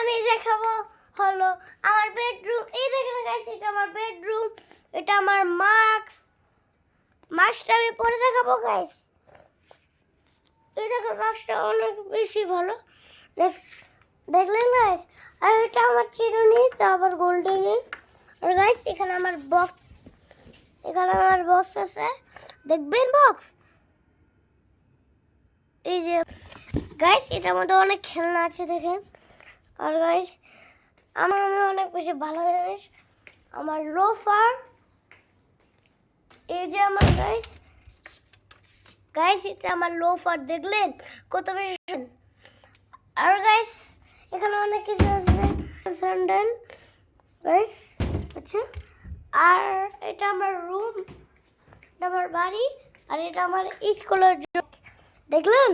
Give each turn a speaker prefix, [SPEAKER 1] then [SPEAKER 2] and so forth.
[SPEAKER 1] আমি দেখাবো হলো আমার বেডরুম। এই দেখেন গাইস, এটা আমার বেডরুম, এটা আমার মাস্কটা আমি পরে দেখাবো গাইস। এই দেখো মাস্কটা অনেক বেশি ভালো, দেখলেন গাইস। আর এটা আমার চিরুনি, তারপর গোল্ডেনের। আর গাইস এখানে আমার বক্স আছে, দেখবেন বক্স। এই যে গাইস এটার মধ্যে অনেক খেলনা আছে দেখেন। আর গাইস আমি অনেক বেশি ভালো জিনিস, আমার লোফার। এই যে আমার গাইস এটা আমার লোফার, দেখলেন কত বেশি। আর গাইস এখানে অনেক কিছু আছে, স্যান্ডেল গাইস। আচ্ছা, আর এটা আমার রুম, এটা আমার বাড়ি, আর এটা আমার স্কুলের, দেখলেন।